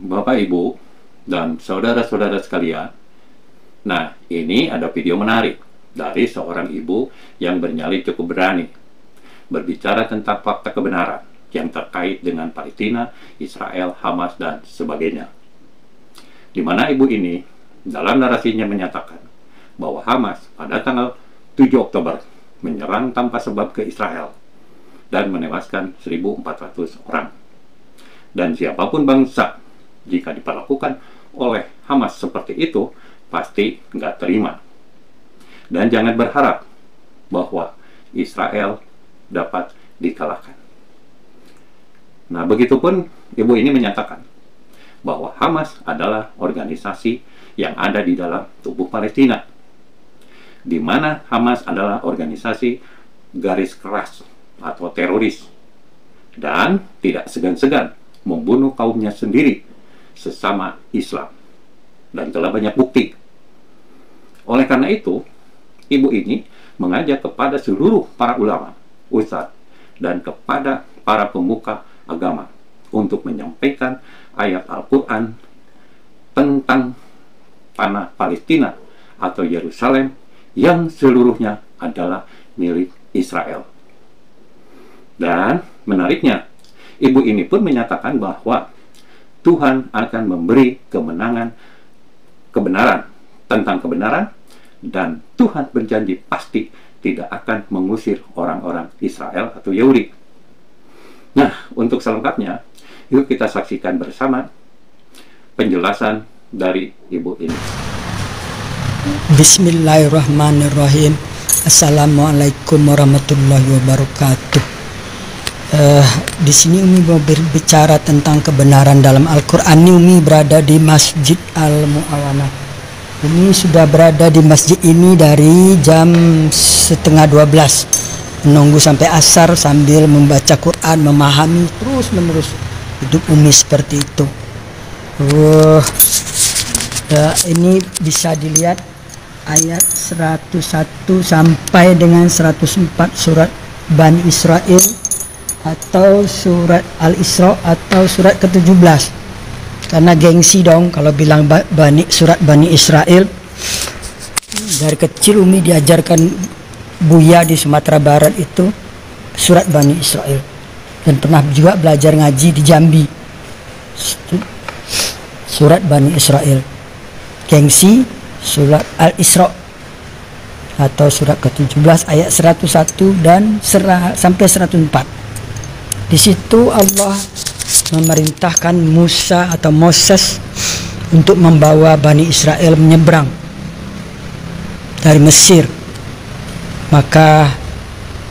Bapak, Ibu, dan saudara-saudara sekalian, nah ini ada video menarik dari seorang ibu yang bernyali cukup berani berbicara tentang fakta kebenaran yang terkait dengan Palestina, Israel, Hamas, dan sebagainya. Di mana ibu ini dalam narasinya menyatakan bahwa Hamas pada tanggal 7 Oktober menyerang tanpa sebab ke Israel dan menewaskan 1.400 orang. Dan siapapun bangsa, jika diperlakukan oleh Hamas seperti itu, pasti nggak terima. Dan jangan berharap bahwa Israel dapat dikalahkan. Nah, begitupun ibu ini menyatakan bahwa Hamas adalah organisasi yang ada di dalam tubuh Palestina, di mana Hamas adalah organisasi garis keras atau teroris, dan tidak segan-segan membunuh kaumnya sendiri, sesama Islam, dan telah banyak bukti. Oleh karena itu, ibu ini mengajak kepada seluruh para ulama, ustadz, dan kepada para pemuka agama untuk menyampaikan ayat Al-Quran tentang tanah Palestina atau Yerusalem yang seluruhnya adalah milik Israel. Dan menariknya, ibu ini pun menyatakan bahwa Tuhan akan memberi kebenaran tentang kebenaran, dan Tuhan berjanji pasti tidak akan mengusir orang-orang Israel atau Yahudi. Nah, untuk selengkapnya, yuk kita saksikan bersama penjelasan dari ibu ini. Bismillahirrahmanirrahim. Assalamualaikum warahmatullahi wabarakatuh. Di sini Umi mau berbicara tentang kebenaran dalam Al-Quran. Umi berada di Masjid Al-Mu'awanah. Umi sudah berada di masjid ini dari jam 11:30, menunggu sampai asar sambil membaca Quran, memahami terus menerus. Hidup Umi seperti itu. Ini bisa dilihat ayat 101 sampai dengan 104 surat Bani Israel atau surat Al-Isra atau surat ke-17. Karena gengsi dong kalau bilang surat Bani Israel. Dari kecil Umi diajarkan Buya di Sumatera Barat itu surat Bani Israel, dan pernah juga belajar ngaji di Jambi surat Bani Israel. Gengsi surat Al-Isra atau surat ke-17 ayat 101 dan sampai 104. Di situ Allah memerintahkan Musa atau Moses untuk membawa Bani Israel menyeberang dari Mesir. Maka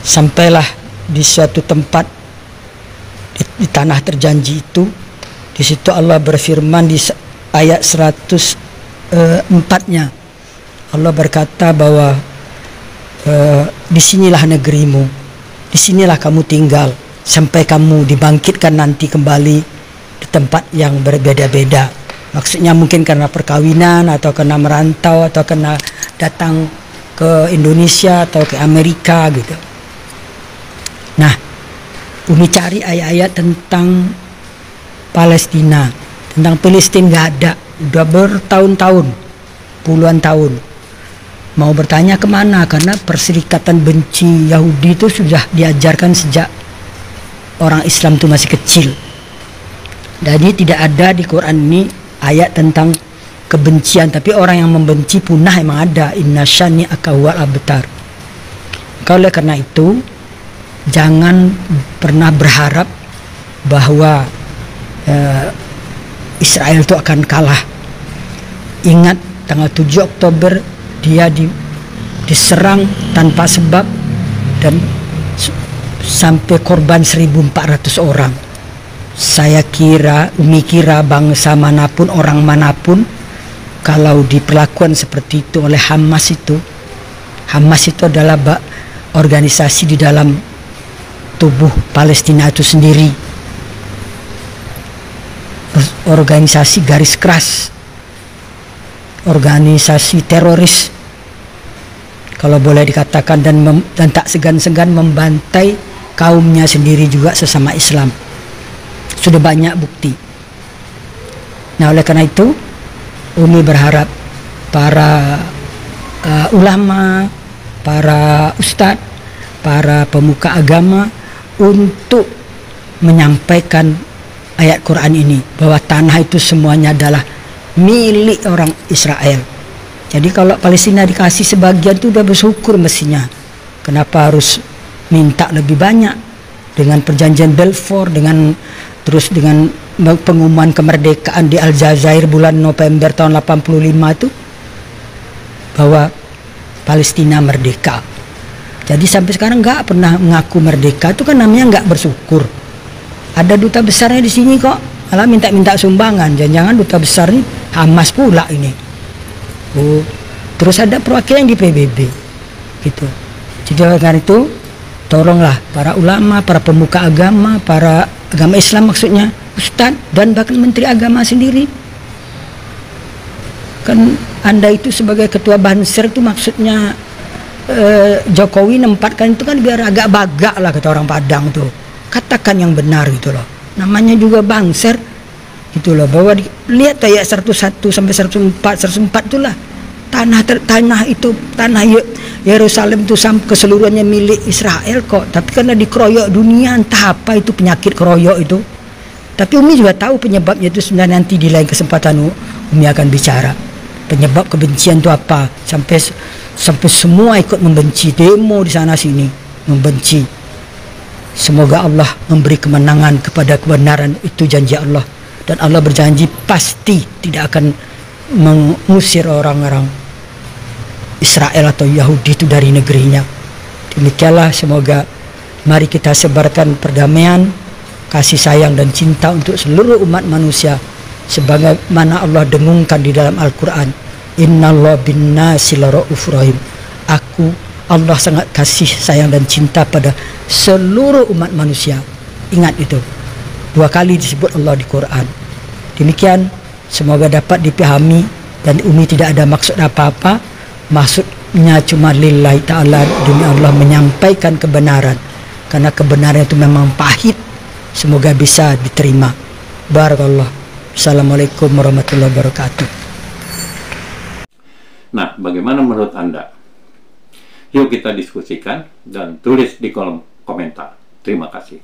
sampailah di suatu tempat di tanah terjanji itu. Di situ Allah berfirman di ayat 104-nya. Allah berkata bahwa disinilah negerimu, disinilah kamu tinggal sampai kamu dibangkitkan nanti kembali di tempat yang berbeda-beda. Maksudnya mungkin karena perkawinan, atau karena merantau, atau karena datang ke Indonesia atau ke Amerika gitu. Nah, Umi cari ayat-ayat tentang Palestina, tentang Palestina nggak ada, udah bertahun-tahun, puluhan tahun. Mau bertanya kemana, karena perserikatan benci Yahudi itu sudah diajarkan sejak orang Islam itu masih kecil. Jadi tidak ada di Quran ini ayat tentang kebencian, tapi orang yang membenci punah emang ada. Inna syani'aka huwal abtar. Oleh karena itu, jangan pernah berharap bahwa Israel itu akan kalah. Ingat tanggal 7 Oktober dia diserang tanpa sebab dan sampai korban 1.400 orang. Umi kira bangsa manapun, orang manapun, kalau diperlakukan seperti itu oleh Hamas itu adalah organisasi di dalam tubuh Palestina itu sendiri, organisasi garis keras, organisasi teroris kalau boleh dikatakan, dan tak segan-segan membantai kaumnya sendiri juga sesama Islam. Sudah banyak bukti. Nah, oleh karena itu Umi berharap para ulama, para ustadz, para pemuka agama untuk menyampaikan ayat Quran ini, bahwa tanah itu semuanya adalah milik orang Israel. Jadi kalau Palestina dikasih sebagian itu udah bersyukur mestinya. Kenapa harus minta lebih banyak? Dengan perjanjian Balfour, dengan pengumuman kemerdekaan di Aljazair bulan November tahun 85 itu, bahwa Palestina merdeka. Jadi sampai sekarang nggak pernah mengaku merdeka, itu kan namanya nggak bersyukur. Ada duta besarnya di sini kok, malah minta-minta sumbangan. Jangan-jangan duta besar ini Hamas pula ini. Oh, terus ada perwakilan di PBB, gitu. Jadi karena itu, tolonglah para ulama, para pemuka agama, para agama Islam maksudnya, ustadz dan bahkan menteri agama sendiri. Kan Anda itu sebagai ketua Banser itu maksudnya Jokowi nempatkan itu kan biar agak bagak lah, kata orang Padang tuh. Katakan yang benar gitu loh. Namanya juga Banser gitu loh, bahwa lihat ayat 101 sampai 104 itulah tanah itu, tanah Yerusalem itu keseluruhannya milik Israel kok, tapi karena dikeroyok dunia, entah apa itu penyakit keroyok itu. Tapi Umi juga tahu penyebabnya itu sebenarnya, nanti di lain kesempatan Umi akan bicara penyebab kebencian itu apa, sampai semua ikut membenci, demo di sana sini membenci. Semoga Allah memberi kemenangan kepada kebenaran, itu janji Allah, dan Allah berjanji pasti tidak akan mengusir orang-orang Israel atau Yahudi itu dari negerinya. Demikianlah, semoga mari kita sebarkan perdamaian, kasih sayang dan cinta untuk seluruh umat manusia, sebagaimana Allah dengungkan di dalam Al-Quran, Innallaha bin-nasi laraufur rahim. Allah sangat kasih sayang dan cinta pada seluruh umat manusia. Ingat itu, 2 kali disebut Allah di Quran. Demikian, semoga dapat dipahami, dan Umi tidak ada maksud apa-apa. Maksudnya cuma lillahi ta'ala, demi Allah menyampaikan kebenaran, karena kebenaran itu memang pahit. Semoga bisa diterima. Barakallah. Assalamualaikum warahmatullahi wabarakatuh. Nah, bagaimana menurut Anda? Yuk kita diskusikan dan tulis di kolom komentar. Terima kasih.